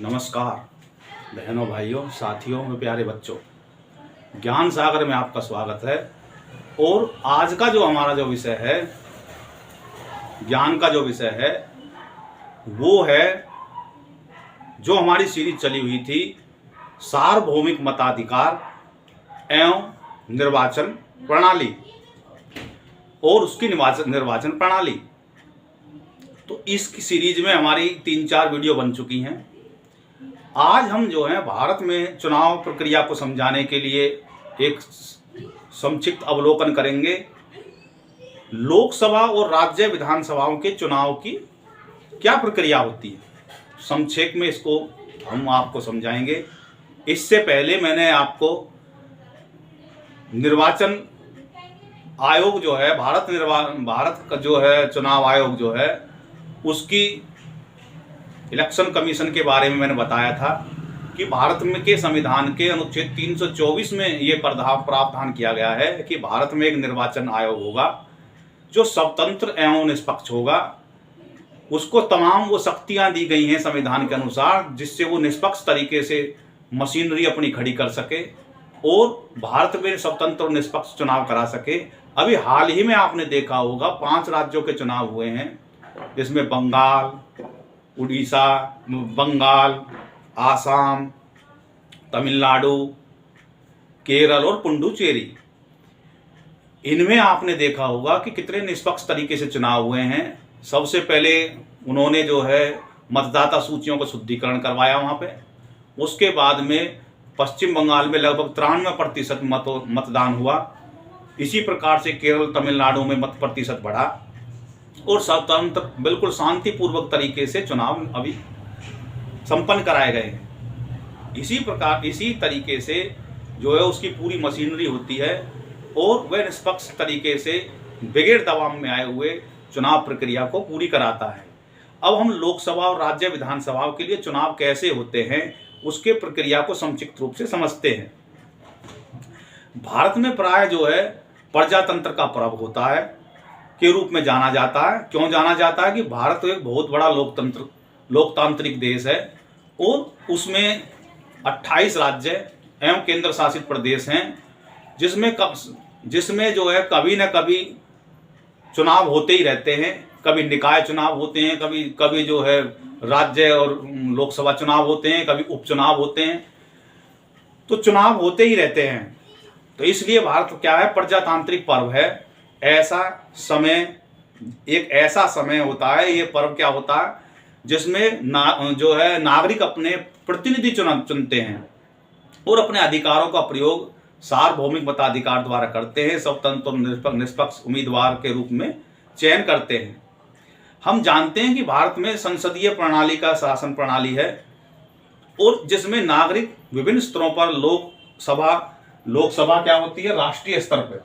नमस्कार बहनों, भाइयों, साथियों में प्यारे बच्चों, ज्ञान सागर में आपका स्वागत है। और आज का जो हमारा जो विषय है, ज्ञान का जो विषय है, वो है जो हमारी सीरीज चली हुई थी, सार्वभौमिक मताधिकार एवं निर्वाचन प्रणाली और उसकी निर्वाचन प्रणाली। तो इस सीरीज में हमारी 3-4 वीडियो बन चुकी हैं। आज हम जो है भारत में चुनाव प्रक्रिया को समझाने के लिए एक संक्षिप्त अवलोकन करेंगे। लोकसभा और राज्य विधानसभाओं के चुनाव की क्या प्रक्रिया होती है, संक्षेप में इसको हम आपको समझाएंगे। इससे पहले मैंने आपको निर्वाचन आयोग जो है, भारत का जो है चुनाव आयोग जो है, उसकी इलेक्शन कमीशन के बारे में मैंने बताया था कि भारत में के संविधान के अनुच्छेद 324 में ये प्रावधान किया गया है कि भारत में एक निर्वाचन आयोग होगा जो स्वतंत्र एवं निष्पक्ष होगा। उसको तमाम वो शक्तियां दी गई हैं संविधान के अनुसार, जिससे वो निष्पक्ष तरीके से मशीनरी अपनी खड़ी कर सके और भारत में स्वतंत्र और निष्पक्ष चुनाव करा सके। अभी हाल ही में आपने देखा होगा 5 राज्यों के चुनाव हुए हैं, जिसमें बंगाल, उड़ीसा, बंगाल, आसाम, तमिलनाडु, केरल और पुडुचेरी। इनमें आपने देखा होगा कि कितने निष्पक्ष तरीके से चुनाव हुए हैं। सबसे पहले उन्होंने जो है मतदाता सूचियों का शुद्धिकरण करवाया वहाँ पे। उसके बाद में पश्चिम बंगाल में लगभग 93% मतदान हुआ। इसी प्रकार से केरल, तमिलनाडु में मत प्रतिशत बढ़ा और स्वतंत्र बिल्कुल शांतिपूर्वक तरीके से चुनाव अभी संपन्न कराए गए हैं। इसी प्रकार इसी तरीके से जो है उसकी पूरी मशीनरी होती है और वह निष्पक्ष तरीके से बगैर दबाव में आए हुए चुनाव प्रक्रिया को पूरी कराता है। अब हम लोकसभा और राज्य विधानसभाओं के लिए चुनाव कैसे होते हैं, उसके प्रक्रिया को संक्षिप्त रूप से समझते हैं। भारत में प्राय जो है प्रजातंत्र का पर्व होता है के रूप में जाना जाता है। क्यों जाना जाता है कि भारत एक बहुत बड़ा लोकतांत्रिक देश है और उसमें 28 राज्य एवं केंद्र शासित प्रदेश हैं, जिसमें जो है कभी न कभी चुनाव होते ही रहते हैं। कभी निकाय चुनाव होते हैं, कभी जो है राज्य और लोकसभा चुनाव होते हैं, कभी उपचुनाव होते हैं। तो चुनाव होते ही रहते हैं। तो इसलिए भारत क्या है, प्रजातांत्रिक पर्व है। एक ऐसा समय होता है, ये पर्व क्या होता है, जिसमें जो है नागरिक अपने प्रतिनिधि चुनते हैं और अपने अधिकारों का प्रयोग सार्वभौमिक मताधिकार द्वारा करते हैं। स्वतंत्र और निष्पक्ष उम्मीदवार के रूप में चयन करते हैं। हम जानते हैं कि भारत में संसदीय प्रणाली का शासन प्रणाली है और जिसमें नागरिक विभिन्न स्तरों पर लोकसभा क्या होती है, राष्ट्रीय स्तर पर।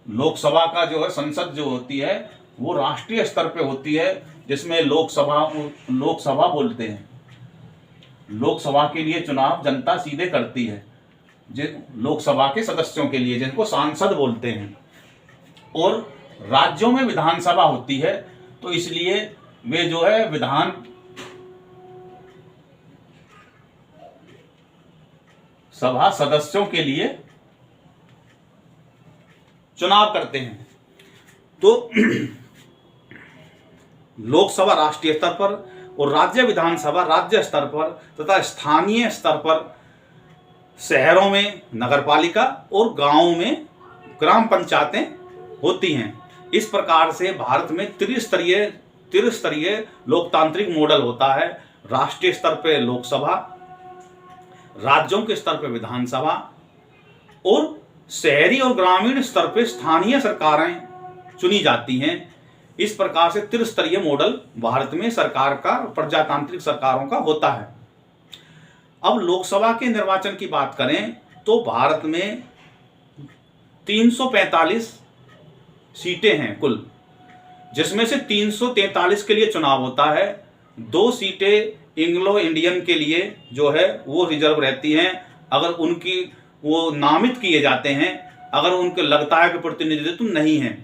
लोकसभा का जो है संसद जो होती है वो राष्ट्रीय स्तर पे होती है, जिसमें लोकसभा बोलते हैं। लोकसभा के लिए चुनाव जनता सीधे करती है, लोकसभा के सदस्यों के लिए, जिनको सांसद बोलते हैं। और राज्यों में विधानसभा होती है, तो इसलिए वे जो है विधान सभा सदस्यों के लिए चुनाव करते हैं। तो लोकसभा राष्ट्रीय स्तर पर और राज्य विधानसभा राज्य स्तर पर तथा स्थानीय स्तर पर शहरों में नगरपालिका और गांवों में ग्राम पंचायतें होती हैं। इस प्रकार से भारत में त्रिस्तरीय लोकतांत्रिक मॉडल होता है। राष्ट्रीय स्तर पर लोकसभा, राज्यों के स्तर पर विधानसभा और शहरी और ग्रामीण स्तर पर स्थानीय सरकारें चुनी जाती हैं। इस प्रकार से त्रिस्तरीय मॉडल भारत में सरकार का, प्रजातांत्रिक सरकारों का होता है। अब लोकसभा के निर्वाचन की बात करें तो भारत में 345 सीटें हैं कुल, जिसमें से 343 के लिए चुनाव होता है। 2 सीटें एंग्लो इंडियन के लिए जो है वो रिजर्व रहती हैं। अगर उनकी वो नामित किए जाते हैं, अगर उनको लगता है कि प्रतिनिधित्व नहीं है।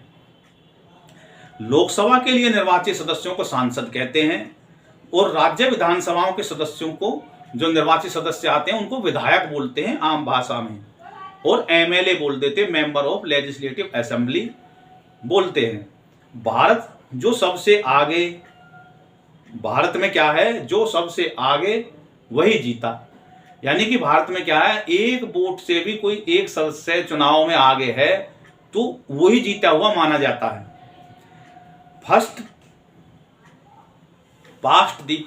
लोकसभा के लिए निर्वाचित सदस्यों को सांसद कहते हैं और राज्य विधानसभाओं के सदस्यों को, जो निर्वाचित सदस्य आते हैं, उनको विधायक बोलते हैं आम भाषा में, और एमएलए बोल देते हैं, मेंबर ऑफ लेजिस्लेटिव असेंबली बोलते हैं। भारत जो सबसे आगे, भारत में क्या है, जो सबसे आगे वही जीता। यानी कि भारत में क्या है, एक वोट से भी कोई एक सदस्य चुनाव में आगे है तो वही जीता हुआ माना जाता है। फर्स्ट पास्ट द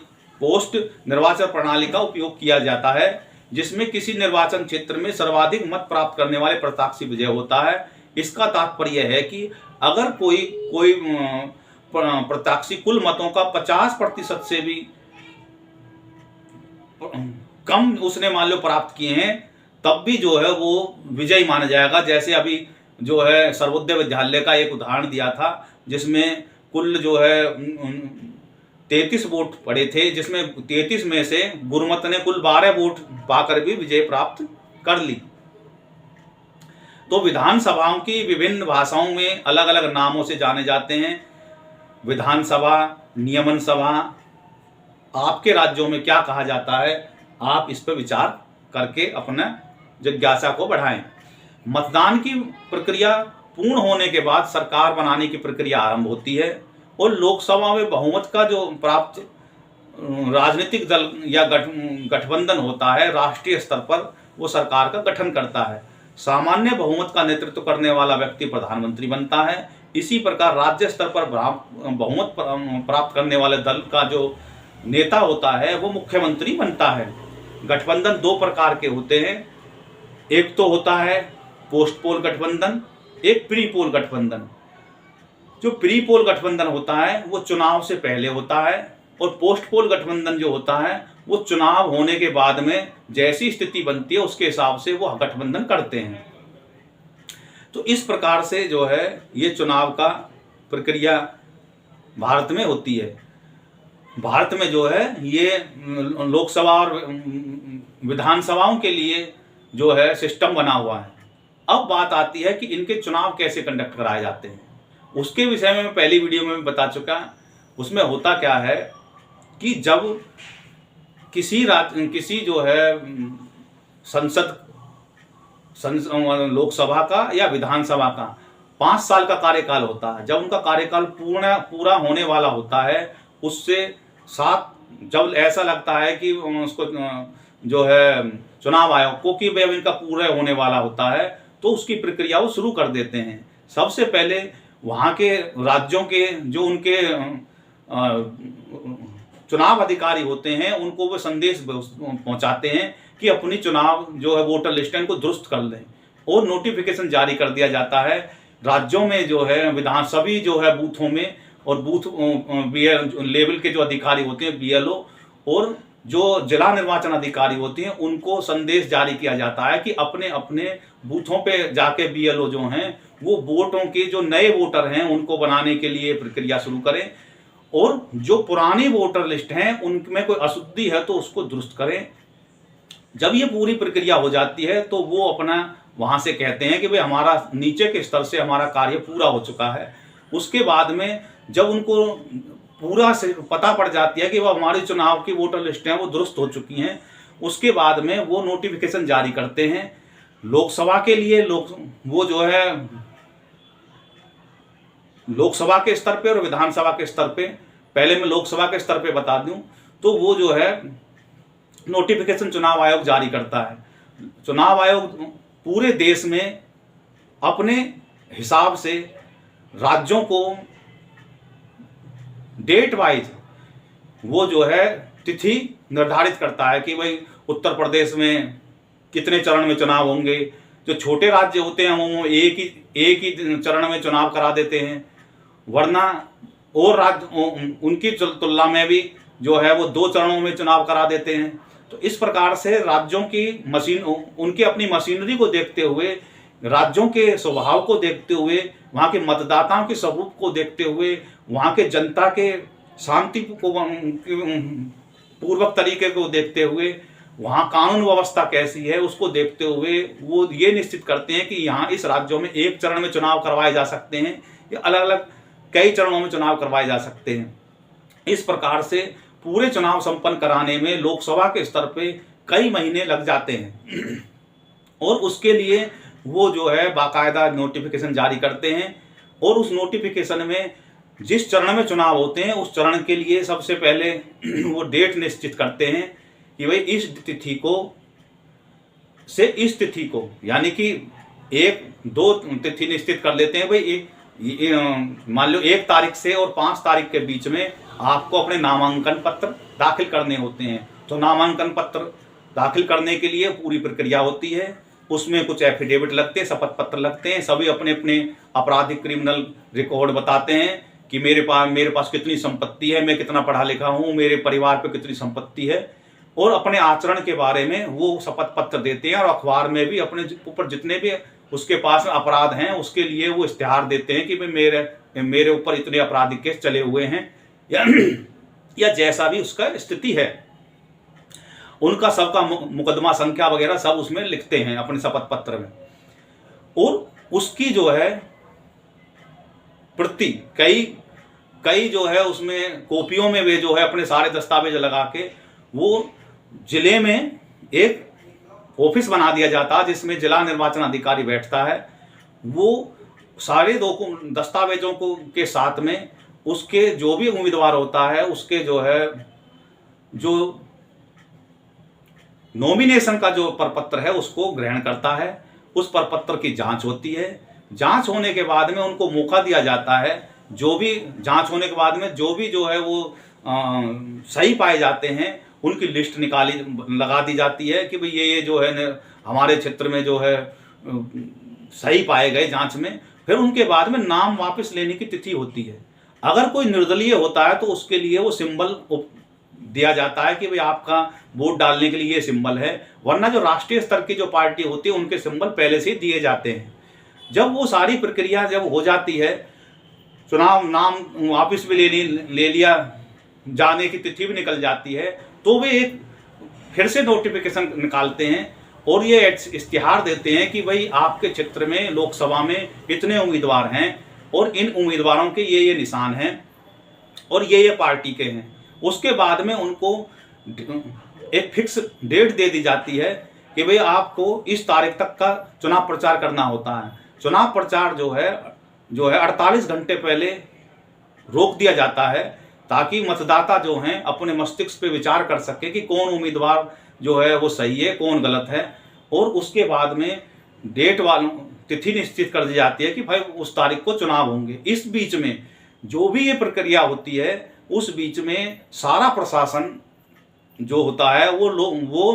पोस्ट निर्वाचन प्रणाली का उपयोग किया जाता है, जिसमें किसी निर्वाचन क्षेत्र में सर्वाधिक मत प्राप्त करने वाले प्रत्याशी विजय होता है। इसका तात्पर्य है कि अगर कोई प्रत्याशी कुल मतों का 50% से भी कम उसने मान लो प्राप्त किए हैं, तब भी जो है वो विजयी माना जाएगा। जैसे अभी जो है सर्वोदय विद्यालय का एक उदाहरण दिया था, जिसमें कुल जो है 33 वोट पड़े थे, जिसमें 33 में से गुरमत ने कुल 12 वोट पाकर भी विजय प्राप्त कर ली। तो विधानसभाओं की विभिन्न भाषाओं में अलग अलग नामों से जाने जाते हैं। विधानसभा, नियमन सभा, आपके राज्यों में क्या कहा जाता है, आप इस पर विचार करके अपना जिज्ञासा को बढ़ाएं। मतदान की प्रक्रिया पूर्ण होने के बाद सरकार बनाने की प्रक्रिया आरंभ होती है और लोकसभा में बहुमत का जो प्राप्त राजनीतिक दल या गठबंधन होता है राष्ट्रीय स्तर पर, वो सरकार का गठन करता है। सामान्य बहुमत का नेतृत्व करने वाला व्यक्ति प्रधानमंत्री बनता है। इसी प्रकार राज्य स्तर पर बहुमत प्राप्त करने वाले दल का जो नेता होता है वो मुख्यमंत्री बनता है। गठबंधन दो प्रकार के होते हैं, एक तो होता है पोस्ट पोल गठबंधन, एक प्री पोल गठबंधन। जो प्री पोल गठबंधन होता है वो चुनाव से पहले होता है और पोस्ट पोल गठबंधन जो होता है वो चुनाव होने के बाद में जैसी स्थिति बनती है उसके हिसाब से वो गठबंधन करते हैं। तो इस प्रकार से जो है ये चुनाव का प्रक्रिया भारत में होती है। भारत में जो है ये लोकसभा और विधानसभाओं के लिए जो है सिस्टम बना हुआ है। अब बात आती है कि इनके चुनाव कैसे कंडक्ट कराए जाते हैं। उसके विषय में मैं पहली वीडियो में बता चुका। उसमें होता क्या है कि जब किसी जो है लोकसभा का या विधानसभा का 5 साल का कार्यकाल होता है। जब उनका कार्यकाल पूरा होने वाला होता है, उससे 7 जब ऐसा लगता है कि उसको जो है चुनाव आयोग को कि भाई इनका पूरा होने वाला होता है, तो उसकी प्रक्रिया वो शुरू कर देते हैं। सबसे पहले वहाँ के राज्यों के जो उनके चुनाव अधिकारी होते हैं उनको वो संदेश पहुंचाते हैं कि अपनी चुनाव जो है वोटर लिस्ट है इनको दुरुस्त कर लें, और नोटिफिकेशन जारी कर दिया जाता है राज्यों में जो है विधान सभी जो है बूथों में, और बूथ लेवल के जो अधिकारी होते हैं BLO और जो जिला निर्वाचन अधिकारी होते हैं उनको संदेश जारी किया जाता है कि अपने अपने बूथों पे जाके BLO जो हैं वो वोटों के जो नए वोटर हैं उनको बनाने के लिए प्रक्रिया शुरू करें, और जो पुरानी वोटर लिस्ट हैं उनमें कोई अशुद्धि है तो उसको दुरुस्त करें। जब ये पूरी प्रक्रिया हो जाती है तो वो अपना वहाँ से कहते हैं कि भाई हमारा नीचे के स्तर से हमारा कार्य पूरा हो चुका है। उसके बाद में जब उनको पूरा से पता पड़ जाती है कि वो हमारी चुनाव की वोटर लिस्ट हैं वो दुरुस्त हो चुकी हैं, उसके बाद में वो नोटिफिकेशन जारी करते हैं लोकसभा के लिए। वो जो है लोकसभा के स्तर पे और विधानसभा के स्तर पे, पहले मैं लोकसभा के स्तर पे बता दूं तो वो जो है नोटिफिकेशन चुनाव आयोग जारी करता है। चुनाव आयोग पूरे देश में अपने हिसाब से राज्यों को डेट वाइज वो जो है तिथि निर्धारित करता है कि भाई उत्तर प्रदेश में कितने चरण में चुनाव होंगे। जो छोटे राज्य होते हैं वो एक ही चरण में चुनाव करा देते हैं, वरना और राज्य उनकी तुलना में भी जो है वो 2 चरणों में चुनाव करा देते हैं। तो इस प्रकार से राज्यों की उनकी अपनी मशीनरी को देखते हुए, राज्यों के स्वभाव को देखते हुए, वहाँ के मतदाताओं के स्वरूप को देखते हुए, वहाँ के जनता के शांति को पूर्वक तरीके को देखते हुए, वहाँ कानून व्यवस्था कैसी है उसको देखते हुए वो ये निश्चित करते हैं कि यहाँ इस राज्यों में एक चरण में चुनाव करवाए जा सकते हैं या अलग अलग कई चरणों में चुनाव करवाए जा सकते हैं। इस प्रकार से पूरे चुनाव संपन्न कराने में लोकसभा के स्तर पे कई महीने लग जाते हैं और उसके लिए वो जो है बाकायदा नोटिफिकेशन जारी करते हैं और उस नोटिफिकेशन में जिस चरण में चुनाव होते हैं उस चरण के लिए सबसे पहले वो डेट निश्चित करते हैं कि भाई इस तिथि को से इस तिथि को, यानी कि 1-2 तिथि निश्चित कर लेते हैं। भाई मान लो 1 तारीख से और 5 तारीख के बीच में आपको अपने नामांकन पत्र दाखिल करने होते हैं। तो नामांकन पत्र दाखिल करने के लिए पूरी प्रक्रिया होती है, उसमें कुछ एफिडेविट लगते हैं, शपथ पत्र लगते हैं, सभी अपने अपने आपराधिक क्रिमिनल रिकॉर्ड बताते हैं कि मेरे पास कितनी संपत्ति है, मैं कितना पढ़ा लिखा हूँ, मेरे परिवार पे कितनी संपत्ति है, और अपने आचरण के बारे में वो शपथ पत्र देते हैं और अखबार में भी अपने ऊपर जितने भी उसके पास अपराध हैं उसके लिए वो इश्तिहार देते हैं कि भाई मेरे ऊपर इतने आपराधिक केस चले हुए हैं या जैसा भी उसका स्थिति है, उनका सबका मुकदमा संख्या वगैरह सब उसमें लिखते हैं अपने शपथ पत्र में। और उसकी जो है प्रति कई जो है उसमें कॉपियों में वे जो है अपने सारे दस्तावेज लगा के वो जिले में एक ऑफिस बना दिया जाता है जिसमें जिला निर्वाचन अधिकारी बैठता है। वो सारे दस्तावेजों को के साथ में उसके जो भी उम्मीदवार होता है उसके जो है जो नॉमिनेशन का जो प्रपत्र है उसको ग्रहण करता है। उस प्रपत्र की जांच होती है, जांच होने के बाद में उनको मौका दिया जाता है, जो भी जांच होने के बाद में जो भी जो है वो सही पाए जाते हैं उनकी लिस्ट लगा दी जाती है कि भाई ये जो है हमारे क्षेत्र में जो है सही पाए गए जांच में। फिर उनके बाद में नाम वापस लेने की तिथि होती है। अगर कोई निर्दलीय होता है तो उसके लिए वो सिंबल दिया जाता है कि भाई आपका वोट डालने के लिए ये सिंबल है, वरना जो राष्ट्रीय स्तर की जो पार्टी होती है उनके सिंबल पहले से ही दिए जाते हैं। जब वो सारी प्रक्रिया जब हो जाती है, चुनाव नाम वापस भी ले लिया जाने की तिथि भी निकल जाती है, तो वे एक फिर से नोटिफिकेशन निकालते हैं और ये इश्तिहार देते हैं कि भाई आपके क्षेत्र में लोकसभा में इतने उम्मीदवार हैं और इन उम्मीदवारों के ये निशान हैं और ये पार्टी के हैं। उसके बाद में उनको एक फिक्स डेट दे दी जाती है कि भाई आपको इस तारीख तक का चुनाव प्रचार करना होता है। चुनाव प्रचार जो है 48 घंटे पहले रोक दिया जाता है ताकि मतदाता जो हैं अपने मस्तिष्क पे विचार कर सके कि कौन उम्मीदवार जो है वो सही है, कौन गलत है। और उसके बाद में तिथि निश्चित कर दी जाती है कि भाई उस तारीख को चुनाव होंगे। इस बीच में जो भी ये प्रक्रिया होती है उस बीच में सारा प्रशासन जो होता है वो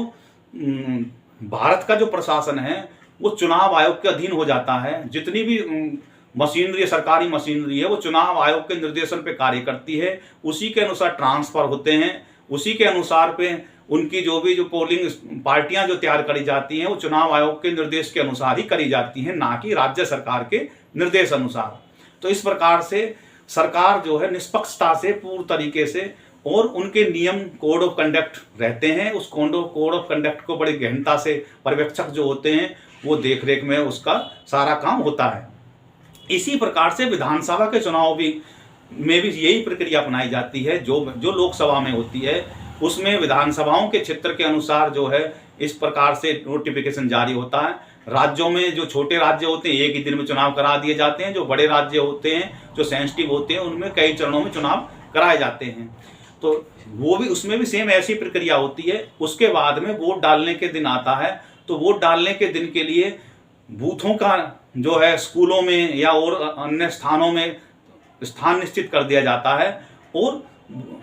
भारत का जो प्रशासन है वो चुनाव आयोग के अधीन हो जाता है। जितनी भी मशीनरी, सरकारी मशीनरी है, वो चुनाव आयोग के निर्देशन पे कार्य करती है। उसी के अनुसार ट्रांसफर होते हैं, उसी के अनुसार पे उनकी जो पोलिंग पार्टियां जो तैयार करी जाती हैं वो चुनाव आयोग के निर्देश के अनुसार ही करी जाती हैं, ना कि राज्य सरकार के निर्देश अनुसार। तो इस प्रकार से सरकार जो है निष्पक्षता से पूर्ण तरीके से, और उनके नियम कोड ऑफ कंडक्ट रहते हैं, उस कोड ऑफ कंडक्ट को बड़ी गहनता से पर्यवेक्षक जो होते हैं वो देखरेख में उसका सारा काम होता है। इसी प्रकार से विधानसभा के चुनाव में भी यही प्रक्रिया अपनाई जाती है जो लोकसभा में होती है। उसमें विधानसभाओं के क्षेत्र के अनुसार जो है इस प्रकार से नोटिफिकेशन जारी होता है। राज्यों में जो छोटे राज्य होते हैं एक ही दिन में चुनाव करा दिए जाते हैं, जो बड़े राज्य होते हैं जो सेंसिटिव होते हैं उनमें कई चरणों में चुनाव कराए जाते हैं। तो वो भी उसमें भी सेम ऐसी प्रक्रिया होती है। उसके बाद में वोट डालने के दिन आता है, तो वोट डालने के दिन के लिए बूथों का जो है स्कूलों में या और अन्य स्थानों में स्थान निश्चित कर दिया जाता है और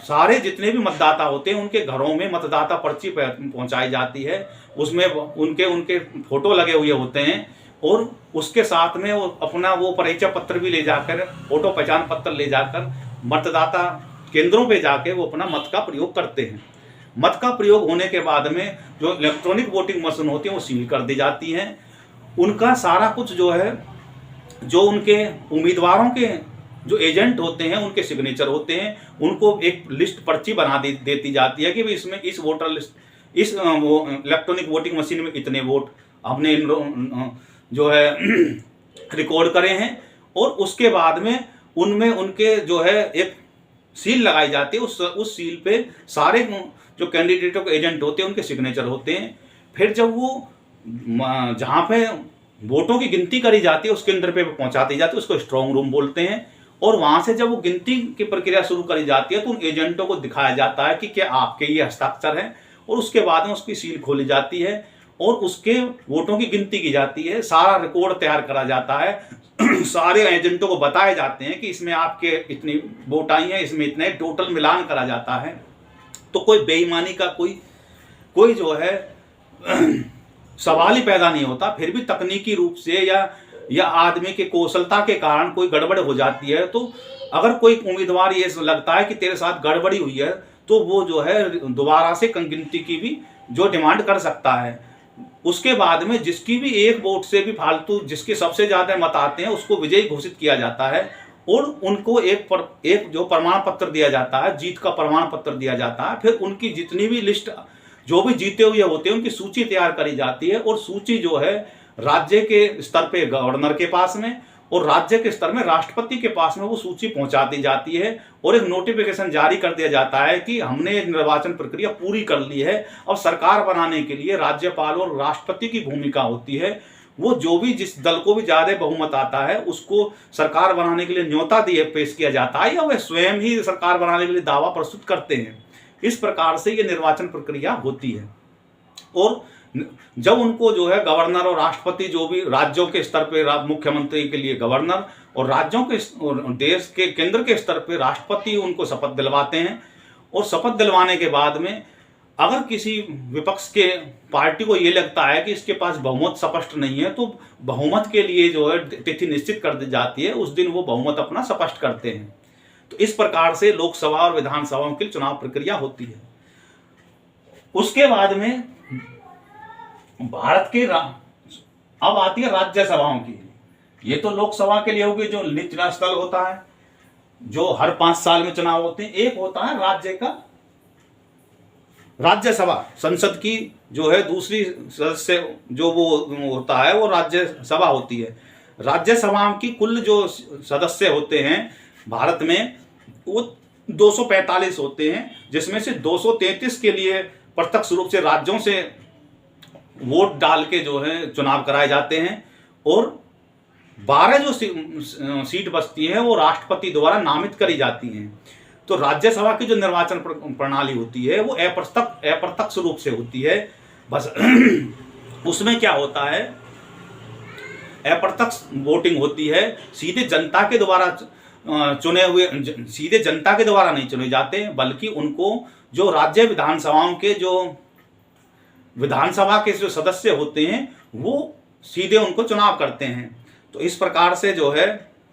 सारे जितने भी मतदाता होते हैं उनके घरों में मतदाता पर्ची पहुंचाई जाती है। उसमें उनके फोटो लगे हुए होते हैं और उसके साथ में वो अपना वो परिचय पत्र भी ले जाकर, फोटो पहचान पत्र ले जाकर मतदाता केंद्रों पे जाके वो अपना मत का प्रयोग करते हैं। मत का प्रयोग होने के बाद में जो इलेक्ट्रॉनिक वोटिंग मशीन होती है वो सील कर दी जाती हैं। उनका सारा कुछ जो है, जो उनके उम्मीदवारों के जो एजेंट होते हैं उनके सिग्नेचर होते हैं, उनको एक लिस्ट पर्ची बना देती जाती है कि भाई इसमें इस वोटर लिस्ट, इस इलेक्ट्रॉनिक वोटिंग मशीन में इतने वोट हमने जो है रिकॉर्ड करे हैं। और उसके बाद में उनमें उनके जो है एक सील लगाई जाती है। उस सील पे सारे जो कैंडिडेटों के एजेंट होते हैं उनके सिग्नेचर होते हैं। फिर जब वो जहाँ पे वोटों की गिनती करी जाती है उस केंद्र पे पहुंचा दी जाती है, उसको स्ट्रांग रूम बोलते हैं। और वहां से जब वो गिनती की प्रक्रिया शुरू करी जाती है तो उन एजेंटों को दिखाया जाता है कि क्या आपके ये हस्ताक्षर हैं, और उसके बाद में उसकी सील खोली जाती है और उसके वोटों की गिनती की जाती है। सारा रिकॉर्ड तैयार करा जाता है। सारे एजेंटों को बताए जाते हैं कि इसमें आपके इतनी वोट आई है, इसमें इतने, टोटल मिलान करा जाता है। तो कोई बेईमानी का कोई जो है सवाल ही पैदा नहीं होता। फिर भी तकनीकी रूप से या आदमी के कौशलता के कारण कोई गड़बड़ हो जाती है, तो अगर कोई उम्मीदवार ये लगता है कि तेरे साथ गड़बड़ी हुई है तो वो जो है दोबारा से गिनती की भी जो डिमांड कर सकता है। उसके बाद में जिसकी भी एक वोट से भी फालतू, जिसके सबसे ज्यादा मत आते हैं उसको विजयी घोषित किया जाता है और उनको एक जो प्रमाण पत्र दिया जाता है, जीत का प्रमाण पत्र दिया जाता है। फिर उनकी जितनी भी लिस्ट जो भी जीते हुए होते हैं उनकी सूची तैयार करी जाती है और सूची जो है राज्य के स्तर पे गवर्नर के पास में और राज्य के स्तर में राष्ट्रपति के पास में वो सूची पहुंचा दी जाती है और एक नोटिफिकेशन जारी कर दिया जाता है कि हमने निर्वाचन प्रक्रिया पूरी कर ली है। अब सरकार बनाने के लिए राज्यपाल और राष्ट्रपति की भूमिका होती है। वो जो भी जिस दल को भी ज्यादा बहुमत आता है उसको सरकार बनाने के लिए न्योता दिए पेश किया जाता है या वह स्वयं ही सरकार बनाने के लिए दावा प्रस्तुत करते हैं। इस प्रकार से ये निर्वाचन प्रक्रिया होती है। और जब उनको जो है गवर्नर और राष्ट्रपति, जो भी राज्यों के स्तर पे मुख्यमंत्री के लिए गवर्नर और राज्यों के और देश के केंद्र के स्तर पे राष्ट्रपति उनको शपथ दिलवाते हैं। और शपथ दिलवाने के बाद में अगर किसी विपक्ष के पार्टी को ये लगता है कि इसके पास बहुमत स्पष्ट नहीं है तो बहुमत के लिए जो है तिथि निश्चित कर दी जाती है, उस दिन वो बहुमत अपना स्पष्ट करते हैं। तो इस प्रकार से लोकसभा और विधानसभाओं की चुनाव प्रक्रिया होती है। उसके बाद में भारत के अब आती है राज्यसभाओं की। ये तो लोकसभा के लिए होगी जो निचला स्थल होता है, जो हर 5 साल में चुनाव होते हैं। एक होता है राज्य का राज्यसभा, संसद की जो है दूसरी सदस्य जो वो होता है वो राज्यसभा होती है। राज्यसभा की कुल जो सदस्य होते हैं भारत में वो 245 होते हैं, जिसमें से 233 के लिए प्रत्यक्ष रूप से राज्यों से वोट डाल के जो है चुनाव कराए जाते हैं और 12 जो सीट बचती है वो राष्ट्रपति द्वारा नामित करी जाती हैं। तो राज्यसभा की जो निर्वाचन प्रणाली होती है वो अप्रत्यक्ष रूप से होती है। बस उसमें क्या होता है, अप्रत्यक्ष वोटिंग होती है। सीधे जनता के द्वारा चुने हुए, सीधे जनता के द्वारा नहीं चुने जाते, बल्कि उनको जो राज्य विधानसभाओं के जो विधानसभा के जो सदस्य होते हैं वो सीधे उनको चुनाव करते हैं। तो इस प्रकार से जो है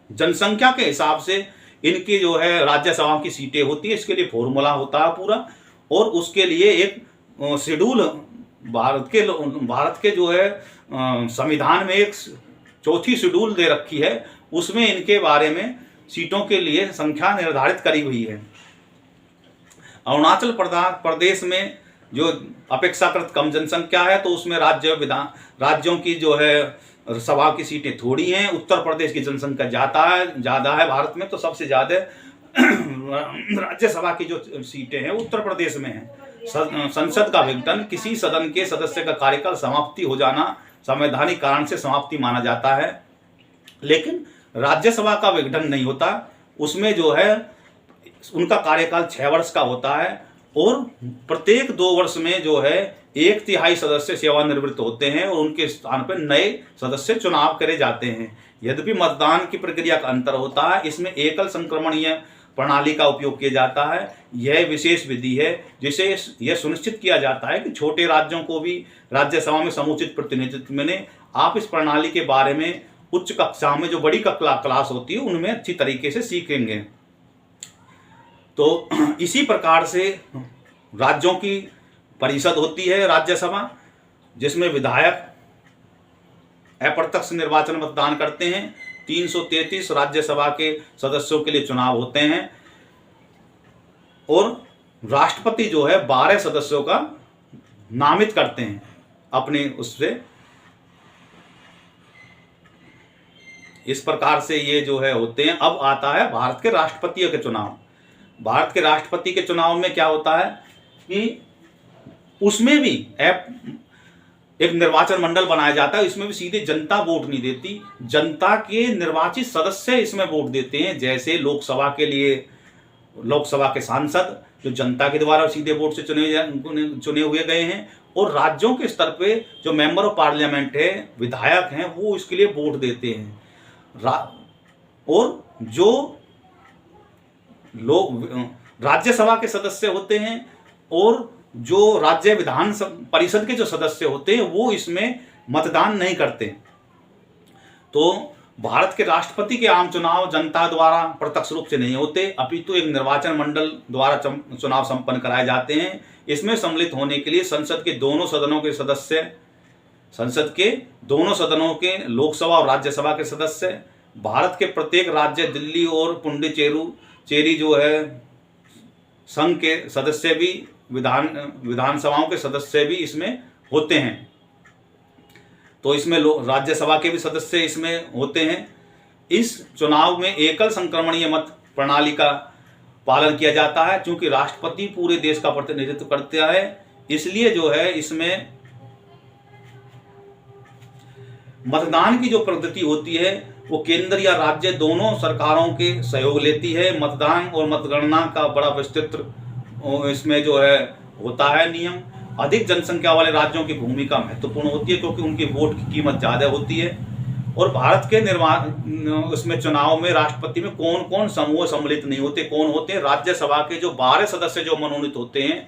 जनसंख्या के हिसाब से इनकी जो है राज्यसभा की सीटें होती है। इसके लिए फॉर्मूला होता है पूरा, और उसके लिए एक शेड्यूल भारत के जो है संविधान में एक चौथी शेड्यूल दे रखी है, उसमें इनके बारे में सीटों के लिए संख्या निर्धारित करी हुई है। अरुणाचल प्रदेश में जो अपेक्षाकृत कम जनसंख्या है तो उसमें राज्यों की जो है सभा की सीटें थोड़ी हैं। उत्तर प्रदेश की जनसंख्या ज़्यादा है भारत में, तो सबसे ज़्यादा राज्यसभा की जो सीटें हैं उत्तर प्रदेश में है। संसद का विघटन, किसी सदन के सदस्य का कार्यकाल समाप्ति हो जाना संवैधानिक कारण से समाप्ति माना जाता है, लेकिन राज्यसभा का विघटन नहीं होता। उसमें जो है उनका कार्यकाल 6 वर्ष का होता है और प्रत्येक 2 वर्ष में जो है 1/3 सदस्य सेवानिवृत्त होते हैं और उनके स्थान पर नए सदस्य चुनाव करे जाते हैं। यद्यपि मतदान की प्रक्रिया का अंतर होता है, इसमें एकल संक्रमणीय प्रणाली का उपयोग किया जाता है। यह विशेष विधि है जिसे यह सुनिश्चित किया जाता है कि छोटे राज्यों को भी राज्यसभा में समुचित प्रतिनिधित्व मिले। आप इस प्रणाली के बारे में उच्च कक्षा में जो बड़ी क्लास होती है उनमें अच्छी तरीके से सीखेंगे। तो इसी प्रकार से राज्यों की परिषद होती है राज्यसभा, जिसमें विधायक अप्रत्यक्ष निर्वाचन मतदान करते हैं। 333 राज्यसभा के सदस्यों के लिए चुनाव होते हैं और राष्ट्रपति जो है 12 सदस्यों का नामित करते हैं अपने उससे। इस प्रकार से ये जो है होते हैं। अब आता है भारत के राष्ट्रपति के चुनाव। भारत के राष्ट्रपति के चुनाव में क्या होता है कि उसमें भी एक निर्वाचन मंडल बनाया जाता है। इसमें भी सीधे जनता वोट नहीं देती, जनता के निर्वाचित सदस्य इसमें वोट देते हैं। जैसे लोकसभा के लिए लोकसभा के सांसद जो जनता के द्वारा सीधे वोट से चुने हुए गए हैं, और राज्यों के स्तर पे जो मेंबर ऑफ पार्लियामेंट है, विधायक हैं, वो इसके लिए वोट देते हैं। और जो लोग राज्यसभा के सदस्य होते हैं और जो राज्य विधान परिषद के जो सदस्य होते हैं, वो इसमें मतदान नहीं करते। तो भारत के राष्ट्रपति के आम चुनाव जनता द्वारा प्रत्यक्ष रूप से नहीं होते, अपितु एक निर्वाचन मंडल द्वारा चुनाव संपन्न कराए जाते हैं। इसमें सम्मिलित होने के लिए संसद के दोनों सदनों के सदस्य, संसद के दोनों सदनों के लोकसभा और राज्यसभा के सदस्य, भारत के प्रत्येक राज्य, दिल्ली और पुडुचेरी जो है संघ के सदस्य भी, विधानसभाओं के सदस्य भी इसमें होते हैं। तो इसमें राज्यसभा के भी सदस्य इसमें होते हैं। इस चुनाव में एकल संक्रमणीय मत प्रणाली का पालन किया जाता है। क्योंकि राष्ट्रपति पूरे देश का प्रतिनिधित्व करता है, इसलिए जो है इसमें मतदान की जो पद्धति होती है वो केंद्र या राज्य दोनों सरकारों के सहयोग लेती है। मतदान और मतगणना का बड़ा विस्तृत इसमें जो है होता है नियम। अधिक जनसंख्या वाले राज्यों की भूमिका महत्वपूर्ण होती है, क्योंकि उनकी वोट की कीमत ज़्यादा होती है। और भारत के उसमें चुनाव में राष्ट्रपति में कौन कौन समूह सम्मिलित नहीं होते, कौन होते हैं? राज्यसभा के जो 12 सदस्य जो मनोनीत होते हैं,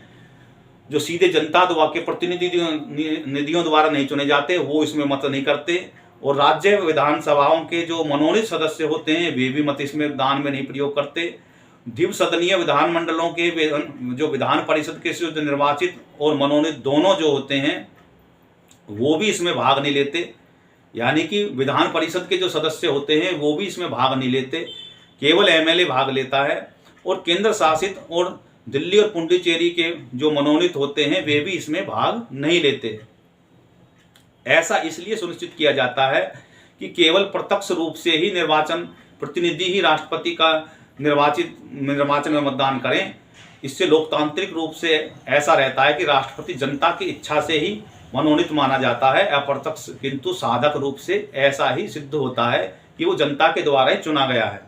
जो सीधे जनता द्वारा के प्रतिनिधियों द्वारा नहीं चुने जाते, वो इसमें मत नहीं करते। और राज्य विधानसभाओं के जो मनोनीत सदस्य होते हैं, वे भी मत इसमें दान में नहीं प्रयोग करते। द्विसदनीय विधानमंडलों के जो विधान परिषद के जो निर्वाचित और मनोनीत दोनों जो होते हैं, वो भी इसमें भाग नहीं लेते। यानी कि विधान परिषद के जो सदस्य होते हैं वो भी इसमें भाग नहीं लेते, केवल एमएलए भाग लेता है। और केंद्र शासित और दिल्ली और पुडुचेरी के जो मनोनीत होते हैं, वे भी इसमें भाग नहीं लेते। ऐसा इसलिए सुनिश्चित किया जाता है कि केवल प्रत्यक्ष रूप से ही निर्वाचन प्रतिनिधि ही राष्ट्रपति का निर्वाचन में मतदान करें। इससे लोकतांत्रिक रूप से ऐसा रहता है कि राष्ट्रपति जनता की इच्छा से ही मनोनीत माना जाता है, अप्रत्यक्ष किंतु साधक रूप से ऐसा ही सिद्ध होता है कि वो जनता के द्वारा ही चुना गया है।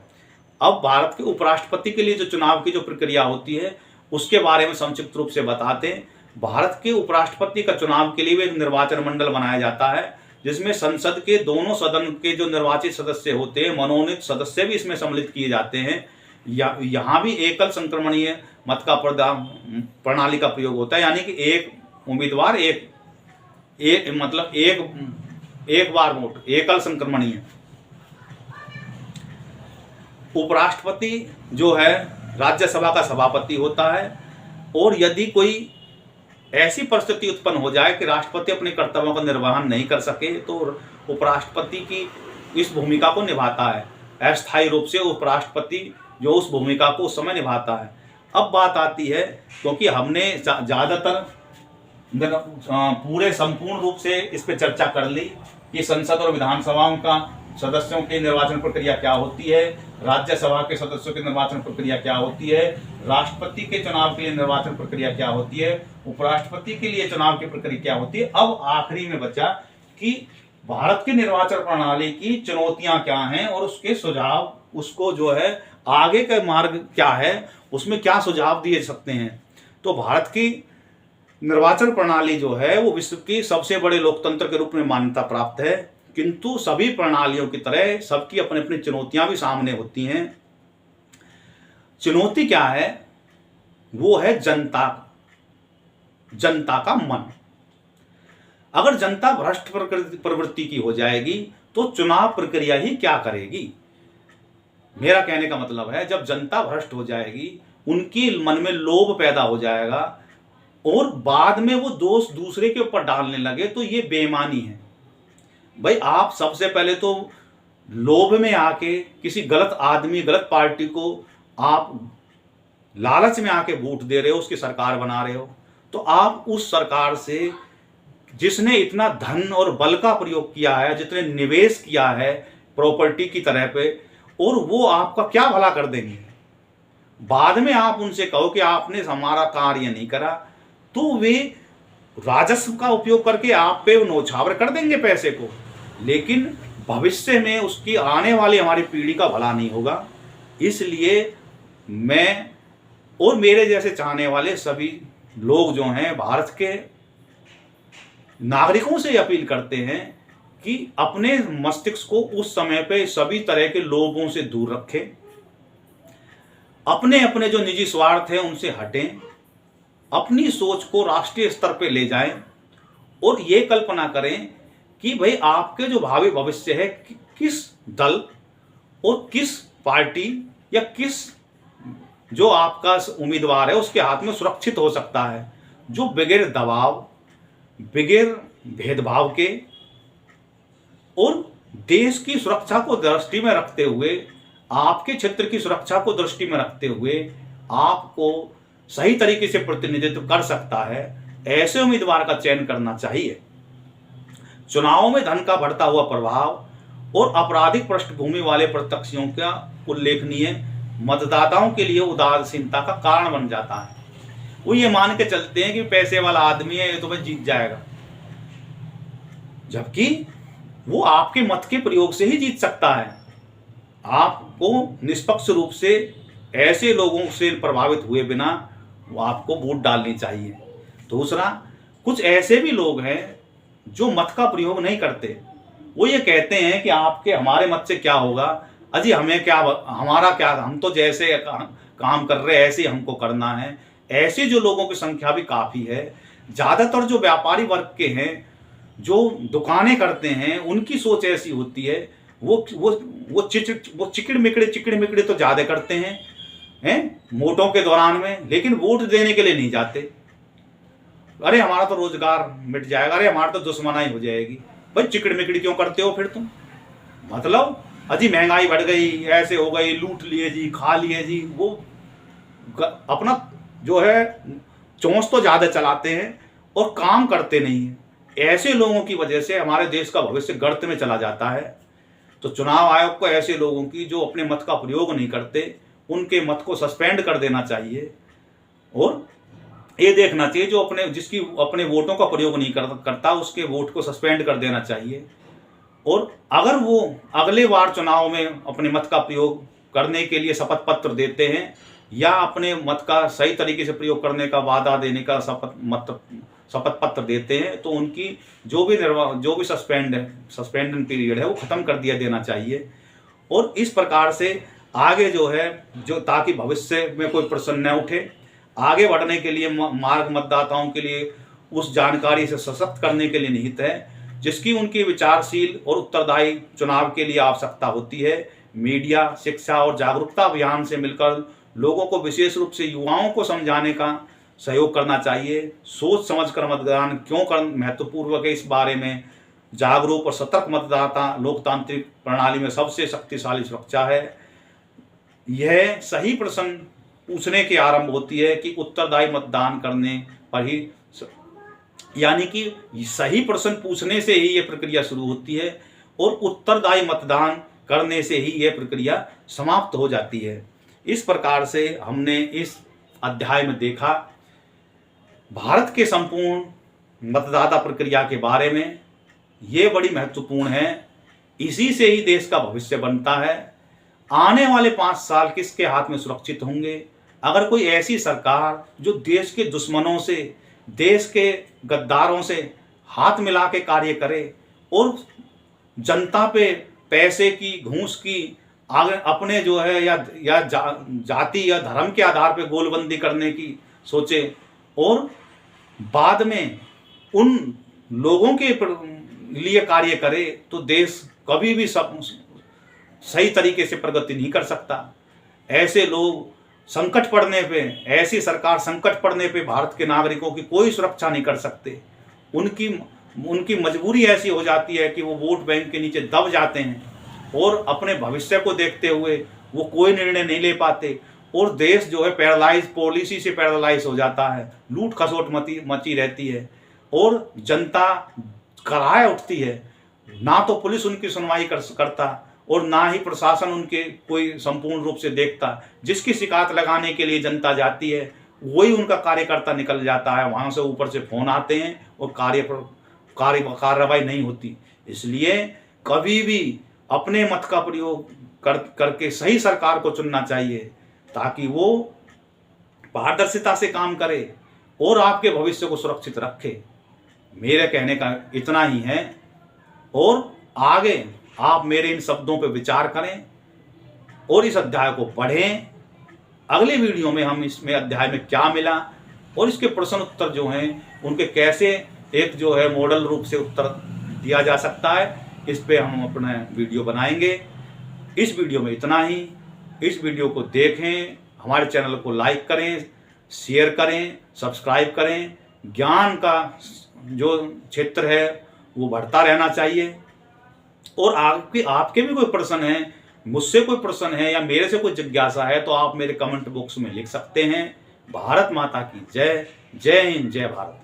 अब भारत के उपराष्ट्रपति के लिए जो चुनाव की जो प्रक्रिया होती है, उसके बारे में संक्षिप्त रूप से बताते हैं। भारत के उपराष्ट्रपति का चुनाव के लिए भी एक निर्वाचन मंडल बनाया जाता है, जिसमें संसद के दोनों सदन के जो निर्वाचित सदस्य होते हैं, मनोनीत सदस्य भी इसमें सम्मिलित किए जाते हैं। यहाँ भी एकल संक्रमणीय मत का प्रणाली का प्रयोग होता है। यानी कि एक उम्मीदवार एक बार वोट, एकल संक्रमणीय। उपराष्ट्रपति जो है राज्यसभा का सभापति होता है। और यदि कोई ऐसी परिस्थिति उत्पन्न हो जाए कि राष्ट्रपति अपने कर्तव्यों का निर्वहन नहीं कर सके, तो उपराष्ट्रपति की इस भूमिका को निभाता है। अस्थायी रूप से उपराष्ट्रपति जो उस भूमिका को उस समय निभाता है। अब बात आती है, क्योंकि हमने ज़्यादातर पूरे संपूर्ण रूप से इस पर चर्चा कर ली कि संसद और विधानसभाओं का सदस्यों की निर्वाचन प्रक्रिया क्या होती है, राज्यसभा के सदस्यों की निर्वाचन प्रक्रिया क्या होती है, राष्ट्रपति के चुनाव के लिए निर्वाचन प्रक्रिया क्या होती है, उपराष्ट्रपति के लिए चुनाव की प्रक्रिया क्या होती है। अब आखिरी में बचा कि भारत की निर्वाचन प्रणाली की चुनौतियां क्या हैं और उसके सुझाव, उसको जो है आगे का मार्ग क्या है, उसमें क्या सुझाव दिए सकते हैं। तो भारत की निर्वाचन प्रणाली जो है वो विश्व की सबसे बड़े लोकतंत्र के रूप में मान्यता प्राप्त है, किंतु सभी प्रणालियों की तरह सबकी अपनी अपनी चुनौतियां भी सामने होती हैं। चुनौती क्या है? वो है जनता का मन। अगर जनता भ्रष्ट प्रवृत्ति की हो जाएगी तो चुनाव प्रक्रिया ही क्या करेगी? मेरा कहने का मतलब है, जब जनता भ्रष्ट हो जाएगी, उनकी मन में लोभ पैदा हो जाएगा और बाद में वो दोष दूसरे के ऊपर डालने लगे, तो ये बेईमानी है। भाई, आप सबसे पहले तो लोभ में आके किसी गलत आदमी, गलत पार्टी को आप लालच में आके वोट दे रहे हो, उसकी सरकार बना रहे हो, तो आप उस सरकार से जिसने इतना धन और बल का प्रयोग किया है, जितने निवेश किया है, प्रॉपर्टी की तरह पे, और वो आपका क्या भला कर देंगे। बाद में आप उनसे कहो कि आपने हमारा कार्य नहीं करा, तो वे राजस्व का उपयोग करके आप पे न्यौछावर कर देंगे पैसे को, लेकिन भविष्य में उसकी आने वाली हमारी पीढ़ी का भला नहीं होगा। इसलिए मैं और मेरे जैसे चाहने वाले सभी लोग जो हैं भारत के नागरिकों से अपील करते हैं कि अपने मस्तिष्क को उस समय पे सभी तरह के लोगों से दूर रखें, अपने अपने जो निजी स्वार्थ है उनसे हटें, अपनी सोच को राष्ट्रीय स्तर पे ले जाएं और ये कल्पना करें कि भाई आपके जो भावी भविष्य है किस दल और किस पार्टी या किस जो आपका उम्मीदवार है उसके हाथ में सुरक्षित हो सकता है, जो बगैर दबाव, बगैर भेदभाव के और देश की सुरक्षा को दृष्टि में रखते हुए, आपके क्षेत्र की सुरक्षा को दृष्टि में रखते हुए आपको सही तरीके से प्रतिनिधित्व कर सकता है, ऐसे उम्मीदवार का चयन करना चाहिए। चुनावों में धन का बढ़ता हुआ प्रभाव और आपराधिक पृष्ठभूमि वाले प्रत्यक्षियों का उल्लेखनीय मतदाताओं के लिए उदासीनता का कारण बन जाता है। वो ये मान के चलते हैं कि पैसे वाला आदमी है, ये तुम्हें जीत जाएगा, जबकि वो आपके मत के प्रयोग से ही जीत सकता है। आपको निष्पक्ष रूप से ऐसे लोगों से प्रभावित हुए बिना वो आपको वोट डालनी चाहिए। दूसरा, कुछ ऐसे भी लोग हैं जो मत का प्रयोग नहीं करते। वो ये कहते हैं कि आपके हमारे मत से क्या होगा, अजी हमें क्या, हमारा क्या, हम तो जैसे काम कर रहे हैं ऐसे हमको करना है। ऐसे जो लोगों की संख्या भी काफ़ी है। ज़्यादातर जो व्यापारी वर्ग के हैं, जो दुकानें करते हैं, उनकी सोच ऐसी होती है, वो चिकड़ मिकड़े तो ज़्यादा करते हैं वोटों के दौरान में, लेकिन वोट देने के लिए नहीं जाते। अरे हमारा तो रोजगार मिट जाएगा, अरे हमारा तो दुश्मनाई हो जाएगी। भाई चिकड़ मिकड़ी क्यों करते हो फिर तुम? मतलब अजी महंगाई बढ़ गई, ऐसे हो गई, लूट लिए जी, खा लिए जी। वो अपना जो है चोंच तो ज़्यादा चलाते हैं और काम करते नहीं हैं। ऐसे लोगों की वजह से हमारे देश का भविष्य गर्त में चला जाता है। तो चुनाव आयोग को ऐसे लोगों की जो अपने मत का प्रयोग नहीं करते, उनके मत को सस्पेंड कर देना चाहिए और ये देखना चाहिए जो जिसकी अपने वोटों का प्रयोग नहीं करता उसके वोट को सस्पेंड कर देना चाहिए। और अगर वो अगले बार चुनाव में अपने मत का प्रयोग करने के लिए शपथ पत्र देते हैं या अपने मत का सही तरीके से प्रयोग करने का वादा देने का शपथ पत्र देते हैं, तो उनकी जो भी सस्पेंशन पीरियड है वो ख़त्म कर देना चाहिए। और इस प्रकार से आगे जो है ताकि भविष्य में कोई प्रश्न न उठे, आगे बढ़ने के लिए मार्ग मतदाताओं के लिए उस जानकारी से सशक्त करने के लिए निहित है, जिसकी उनकी विचारशील और उत्तरदायी चुनाव के लिए आवश्यकता होती है। मीडिया, शिक्षा और जागरूकता अभियान से मिलकर लोगों को, विशेष रूप से युवाओं को समझाने का सहयोग करना चाहिए। सोच समझकर मतदान क्यों करना महत्वपूर्ण है, इस बारे में जागरूक और सतर्क मतदाता लोकतांत्रिक प्रणाली में सबसे शक्तिशाली सुरक्षा है। यह सही प्रश्न पूछने की आरंभ होती है कि उत्तरदायी मतदान करने पर ही, यानी कि सही प्रश्न पूछने से ही यह प्रक्रिया शुरू होती है और उत्तरदायी मतदान करने से ही यह प्रक्रिया समाप्त हो जाती है। इस प्रकार से हमने इस अध्याय में देखा भारत के संपूर्ण मतदाता प्रक्रिया के बारे में। ये बड़ी महत्वपूर्ण है, इसी से ही देश का भविष्य बनता है। आने वाले 5 साल किसके हाथ में सुरक्षित होंगे? अगर कोई ऐसी सरकार जो देश के दुश्मनों से, देश के गद्दारों से हाथ मिला के कार्य करे और जनता पे पैसे की, घूस की, आगे अपने जो है या जाति या धर्म के आधार पे गोलबंदी करने की सोचे और बाद में उन लोगों के लिए कार्य करे, तो देश कभी भी सही तरीके से प्रगति नहीं कर सकता। ऐसे लोग संकट पड़ने पे, ऐसी सरकार संकट पड़ने पे भारत के नागरिकों की कोई सुरक्षा नहीं कर सकते। उनकी मजबूरी ऐसी हो जाती है कि वो वोट बैंक के नीचे दब जाते हैं और अपने भविष्य को देखते हुए वो कोई निर्णय नहीं ले पाते और देश जो है पॉलिसी से पैरालाइज हो जाता है। लूट खसोट मची रहती है और जनता कराह उठती है। ना तो पुलिस उनकी सुनवाई करता और ना ही प्रशासन उनके कोई संपूर्ण रूप से देखता। जिसकी शिकायत लगाने के लिए जनता जाती है वही उनका कार्यकर्ता निकल जाता है, वहाँ से ऊपर से फोन आते हैं और कार्रवाई नहीं होती। इसलिए कभी भी अपने मत का प्रयोग करके सही सरकार को चुनना चाहिए, ताकि वो पारदर्शिता से काम करे और आपके भविष्य को सुरक्षित रखे। मेरे कहने का इतना ही है, और आगे आप मेरे इन शब्दों पर विचार करें और इस अध्याय को पढ़ें। अगले वीडियो में हम इसमें अध्याय में क्या मिला और इसके प्रश्न उत्तर जो हैं उनके कैसे एक जो है मॉडल रूप से उत्तर दिया जा सकता है, इस पे हम अपना वीडियो बनाएंगे। इस वीडियो में इतना ही। इस वीडियो को देखें, हमारे चैनल को लाइक करें, शेयर करें, सब्सक्राइब करें। ज्ञान का जो क्षेत्र है वो बढ़ता रहना चाहिए। और आपके भी कोई प्रश्न है, मुझसे कोई प्रश्न है या मेरे से कोई जिज्ञासा है, तो आप मेरे कमेंट बॉक्स में लिख सकते हैं। भारत माता की जय। जय हिंद, जय भारत।